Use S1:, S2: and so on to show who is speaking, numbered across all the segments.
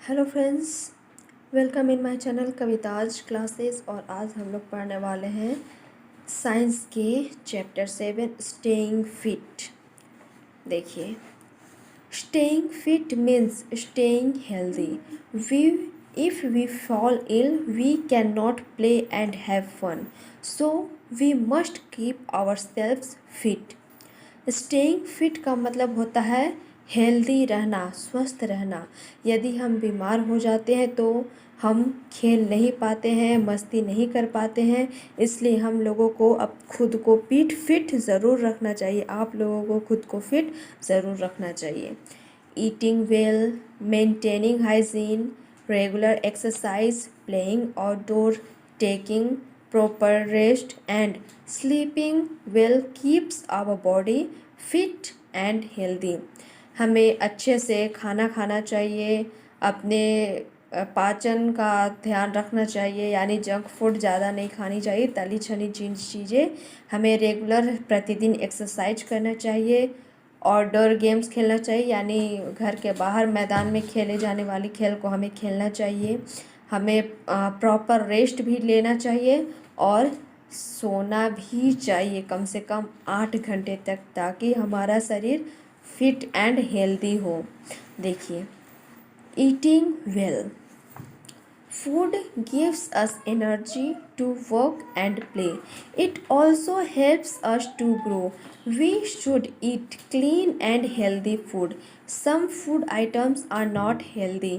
S1: Hello friends, welcome in my channel Kavita's classes. और आज हम लोग पढ़ने वाले हैं साइंस के चैप्टर 7 स्टेइंग फिट। देखिए, staying fit means staying healthy. We if we fall ill we can not play and have fun, so we must keep ourselves fit. Staying fit का मतलब होता है हेल्दी रहना, स्वस्थ रहना। यदि हम बीमार हो जाते हैं तो हम खेल नहीं पाते हैं, मस्ती नहीं कर पाते हैं। इसलिए हम लोगों को अब खुद को फिट ज़रूर रखना चाहिए। आप लोगों को खुद को फिट ज़रूर रखना चाहिए। Eating well, maintaining hygiene, regular exercise, playing outdoor, taking proper rest and sleeping well keeps our body fit and healthy। हमें अच्छे से खाना खाना चाहिए, अपने पाचन का ध्यान रखना चाहिए, यानी जंक फूड ज़्यादा नहीं खानी चाहिए, तली छनी चीज़ें। हमें रेगुलर प्रतिदिन एक्सरसाइज करना चाहिए, आउटडोर गेम्स खेलना चाहिए, यानी घर के बाहर मैदान में खेले जाने वाली खेल को हमें खेलना चाहिए। हमें प्रॉपर रेस्ट भी लेना चाहिए और सोना भी चाहिए कम से कम 8 घंटे तक, ताकि हमारा शरीर फिट एंड हेल्दी हो। देखिए, eating well, food gives us energy to work and play. It also helps us to grow. We should eat clean and healthy food. Some food items are not healthy.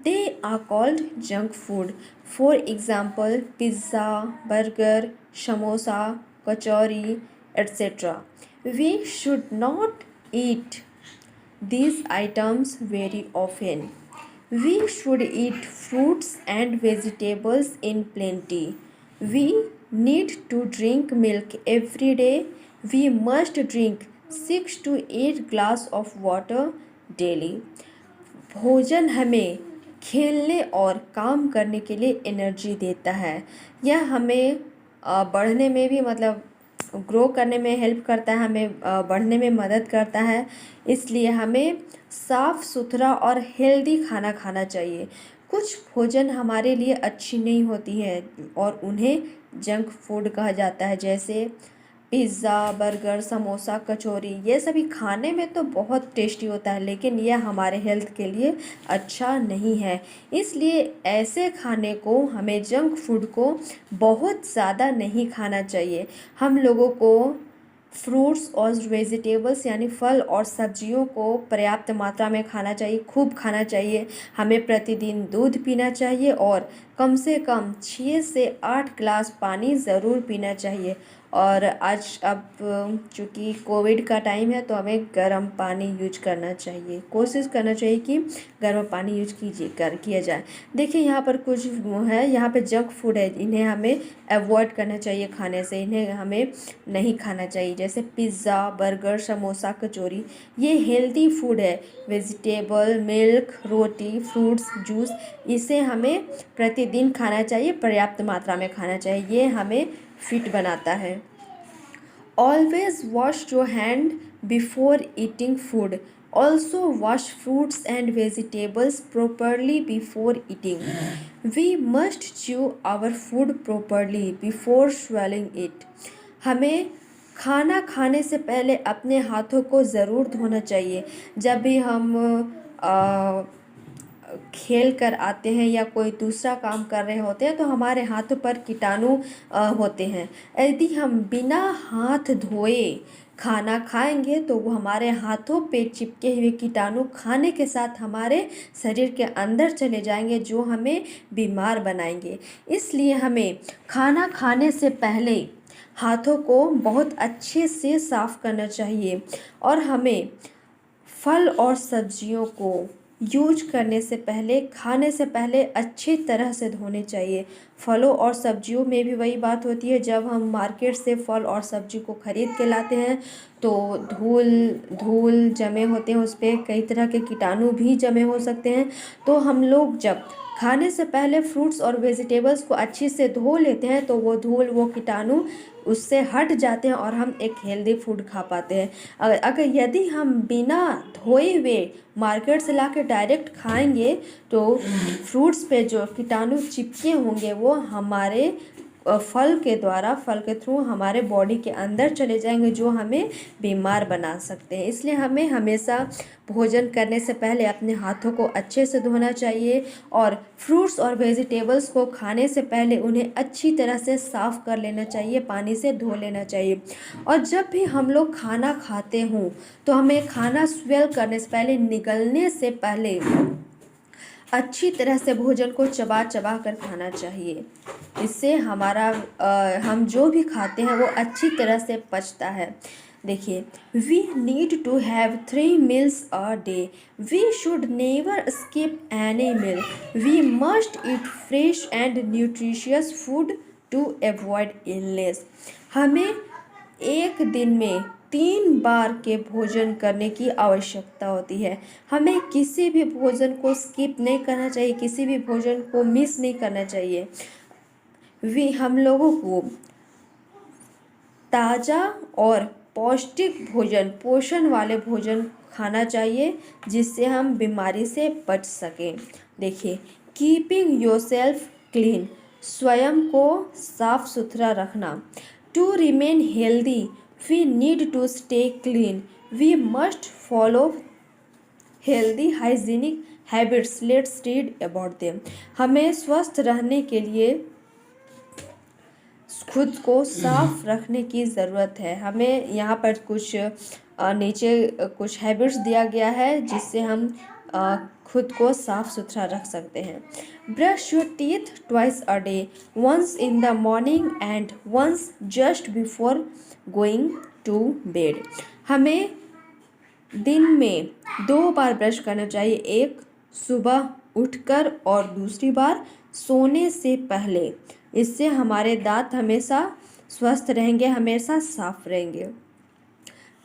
S1: They are called junk food. For example, pizza, burger, samosa, kachori, etc. We should not eat these items very often. We should eat fruits and vegetables in plenty. We need to drink milk every day. We must drink 6 to 8 glass of water daily. भोजन हमें खेलने और काम करने के लिए energy देता है। यह हमें बढ़ने में भी, मतलब ग्रो करने में हेल्प करता है, हमें बढ़ने में मदद करता है। इसलिए हमें साफ़ सुथरा और हेल्दी खाना खाना चाहिए। कुछ भोजन हमारे लिए अच्छी नहीं होती है और उन्हें जंक फूड कहा जाता है, जैसे पिज़्ज़ा, बर्गर, समोसा, कचौरी। ये सभी खाने में तो बहुत टेस्टी होता है, लेकिन यह हमारे हेल्थ के लिए अच्छा नहीं है। इसलिए ऐसे खाने को, हमें जंक फूड को बहुत ज़्यादा नहीं खाना चाहिए। हम लोगों को फ्रूट्स और वेजिटेबल्स यानी फल और सब्जियों को पर्याप्त मात्रा में खाना चाहिए, खूब खाना चाहिए। हमें प्रतिदिन दूध पीना चाहिए और कम से कम 6 से 8 ग्लास पानी ज़रूर पीना चाहिए। और अब चूँकि कोविड का टाइम है तो हमें गर्म पानी यूज करना चाहिए। कोशिश करना चाहिए कि गर्म पानी यूज किया जाए। देखिए, यहाँ पर कुछ है, यहाँ पे जंक फूड है, इन्हें हमें अवॉइड करना चाहिए खाने से, इन्हें हमें नहीं खाना चाहिए। जैसे पिज़्ज़ा, बर्गर, समोसा, कचौरी, ये हेल्दी फूड है। वेजिटेबल, मिल्क, रोटी, फ्रूट्स, जूस, इसे हमें प्रतिदिन खाना चाहिए, पर्याप्त मात्रा में खाना चाहिए। ये हमें फिट बनाता है। Always wash your hand before eating food. Also wash fruits and vegetables properly before eating. We must chew our food properly before swallowing it. हमें खाना खाने से पहले अपने हाथों को ज़रूर धोना चाहिए। जब भी हम खेल कर आते हैं या कोई दूसरा काम कर रहे होते हैं तो हमारे हाथों पर कीटाणु होते हैं। यदि हम बिना हाथ धोए खाना खाएंगे तो वो हमारे हाथों पे चिपके हुए कीटाणु खाने के साथ हमारे शरीर के अंदर चले जाएंगे, जो हमें बीमार बनाएंगे। इसलिए हमें खाना खाने से पहले हाथों को बहुत अच्छे से साफ़ करना चाहिए और हमें फल और सब्जियों को यूज करने से पहले, खाने से पहले अच्छी तरह से धोने चाहिए। फलों और सब्जियों में भी वही बात होती है, जब हम मार्केट से फल और सब्जी को ख़रीद के लाते हैं तो धूल धूल जमे होते हैं, उस पर कई तरह के कीटाणु भी जमे हो सकते हैं। तो हम लोग जब खाने से पहले फ्रूट्स और वेजिटेबल्स को अच्छी से धो लेते हैं तो वो धूल वो कीटाणु उससे हट जाते हैं और हम एक हेल्दी फूड खा पाते हैं। अगर यदि हम बिना धोए हुए मार्केट से लाके डायरेक्ट खाएंगे तो फ्रूट्स पे जो कीटाणु चिपके होंगे वो हमारे फल के थ्रू हमारे बॉडी के अंदर चले जाएंगे, जो हमें बीमार बना सकते हैं। इसलिए हमें हमेशा भोजन करने से पहले अपने हाथों को अच्छे से धोना चाहिए और फ्रूट्स और वेजिटेबल्स को खाने से पहले उन्हें अच्छी तरह से साफ़ कर लेना चाहिए, पानी से धो लेना चाहिए। और जब भी हम लोग खाना खाते हों तो हमें खाना स्वेल करने से पहले, निगलने से पहले अच्छी तरह से भोजन को चबा चबा कर खाना चाहिए। इससे हमारा हम जो भी खाते हैं वो अच्छी तरह से पचता है। देखिए, we need to have 3 meals a day. We should never skip any meal. We must eat fresh and nutritious food to avoid illness. हमें एक दिन में 3 बार के भोजन करने की आवश्यकता होती है। हमें किसी भी भोजन को स्किप नहीं करना चाहिए, किसी भी भोजन को मिस नहीं करना चाहिए। हम लोगों को ताज़ा और पौष्टिक भोजन, पोषण वाले भोजन खाना चाहिए जिससे हम बीमारी से बच सकें। देखिए, कीपिंग योरसेल्फ क्लीन, स्वयं को साफ सुथरा रखना। To remain healthy we need to stay clean, we must follow healthy hygienic habits, let's read about them. हमें स्वस्थ रहने के लिए खुद को साफ रखने की ज़रूरत है। हमें यहाँ पर कुछ नीचे कुछ हैबिट्स दिया गया है जिससे हम खुद को साफ सुथरा रख सकते हैं। Brush your teeth twice a day, once in the morning and once just before going to bed. हमें दिन में 2 बार ब्रश करना चाहिए, एक सुबह उठकर और दूसरी बार सोने से पहले। इससे हमारे दांत हमेशा स्वस्थ रहेंगे, हमेशा साफ रहेंगे।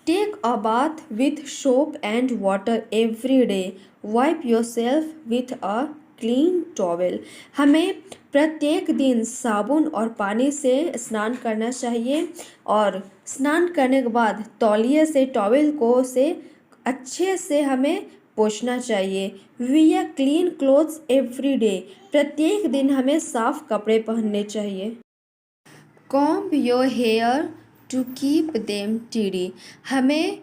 S1: Take a bath with soap and water every day, wipe yourself with a clean towel. हमें प्रत्येक दिन साबुन और पानी से स्नान करना चाहिए और स्नान करने के बाद तौलिए से, टॉवेल को से अच्छे से हमें पोंछना चाहिए। Wear clean clothes every day, प्रत्येक दिन हमें साफ कपड़े पहनने चाहिए। Comb your hair to keep them tidy, हमें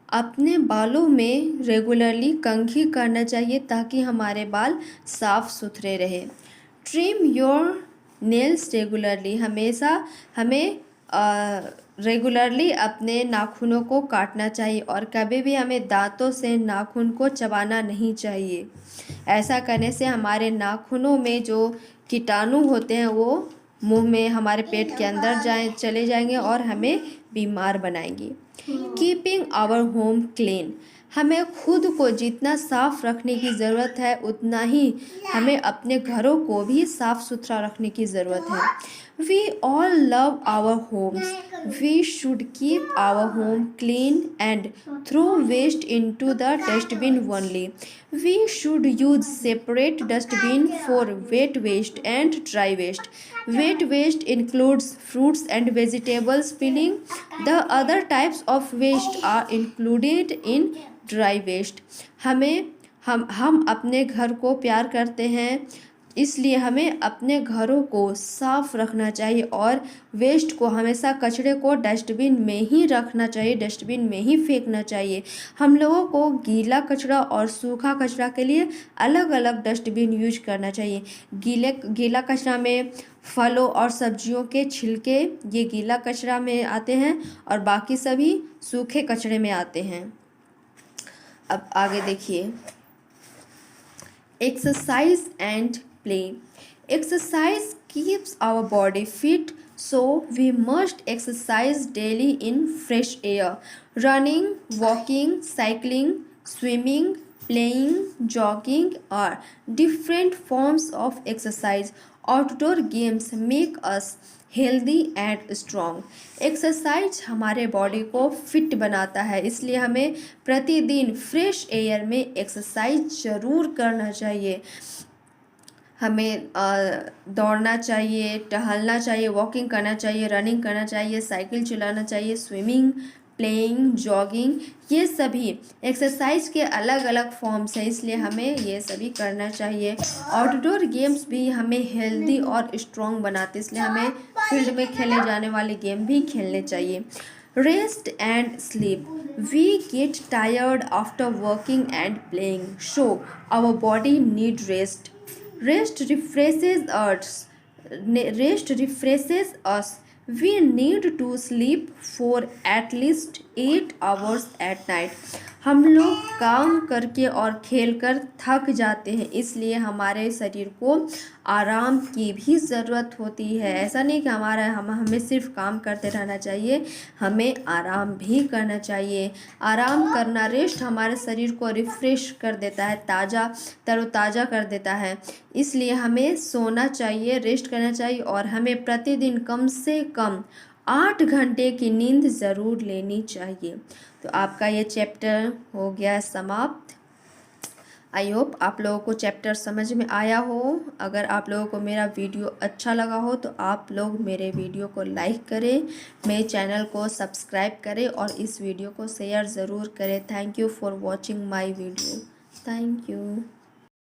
S1: अपने बालों में रेगुलरली कंघी करना चाहिए ताकि हमारे बाल साफ सुथरे रहे। ट्रिम योर नेल्स रेगुलरली, हमेशा हमें रेगुलरली अपने नाखूनों को काटना चाहिए और कभी भी हमें दांतों से नाखून को चबाना नहीं चाहिए। ऐसा करने से हमारे नाखूनों में जो कीटाणु होते हैं वो मुंह में, हमारे पेट के अंदर चले जाएंगे और हमें बीमार बनाएंगे। कीपिंग आवर होम क्लीन, हमें खुद को जितना साफ रखने की ज़रूरत है उतना ही हमें अपने घरों को भी साफ सुथरा रखने की ज़रूरत है। We all love our homes, we should keep our home clean and throw waste into the dustbin only. We should use separate dustbin for wet waste and dry waste. Wet waste includes fruits and vegetables peeling. The other types of waste are included in dry waste. हम अपने घर को प्यार करते हैं, इसलिए हमें अपने घरों को साफ रखना चाहिए और वेस्ट को हमेशा, कचरे को डस्टबिन में ही रखना चाहिए, डस्टबिन में ही फेंकना चाहिए। हम लोगों को गीला कचरा और सूखा कचरा के लिए अलग अलग डस्टबिन यूज करना चाहिए। गीला कचरा में फलों और सब्जियों के छिलके ये गीला कचरा में आते हैं और बाकी सभी सूखे कचरे में आते हैं। अब आगे देखिए, exercise and play. Exercise keeps our body fit, so we must exercise daily in fresh air. Running, walking, cycling, swimming, playing, jogging are different forms of exercise. Outdoor games make us healthy and strong. Exercise हमारे body को fit बनाता है, इसलिए हमें प्रतिदिन fresh air में exercise ज़रूर करना चाहिए। हमें दौड़ना चाहिए, टहलना चाहिए, वॉकिंग करना चाहिए, रनिंग करना चाहिए, साइकिल चलाना चाहिए, स्विमिंग, प्लेइंग, जॉगिंग, ये सभी एक्सरसाइज के अलग अलग फॉर्म्स हैं, इसलिए हमें ये सभी करना चाहिए। आउटडोर गेम्स भी हमें हेल्दी और स्ट्रॉन्ग बनाते, इसलिए हमें फील्ड में खेले जाने वाले गेम भी खेलने चाहिए। Rest and sleep, we get tired after working and playing, so our body need rest. Rest refreshes us. Rest refreshes us. We need to sleep for at least 8 hours at night. हम लोग काम करके और खेलकर थक जाते हैं, इसलिए हमारे शरीर को आराम की भी ज़रूरत होती है। ऐसा नहीं कि हमें सिर्फ काम करते रहना चाहिए, हमें आराम भी करना चाहिए। आराम करना, रेस्ट हमारे शरीर को रिफ़्रेश कर देता है, तरोताज़ा कर देता है। इसलिए हमें सोना चाहिए, रेस्ट करना चाहिए और हमें प्रतिदिन कम से कम 8 घंटे की नींद ज़रूर लेनी चाहिए। तो आपका ये चैप्टर हो गया समाप्त। आई होप आप लोगों को चैप्टर समझ में आया हो। अगर आप लोगों को मेरा वीडियो अच्छा लगा हो तो आप लोग मेरे वीडियो को लाइक करें, मेरे चैनल को सब्सक्राइब करें और इस वीडियो को शेयर ज़रूर करें। Thank you for watching my video. Thank you.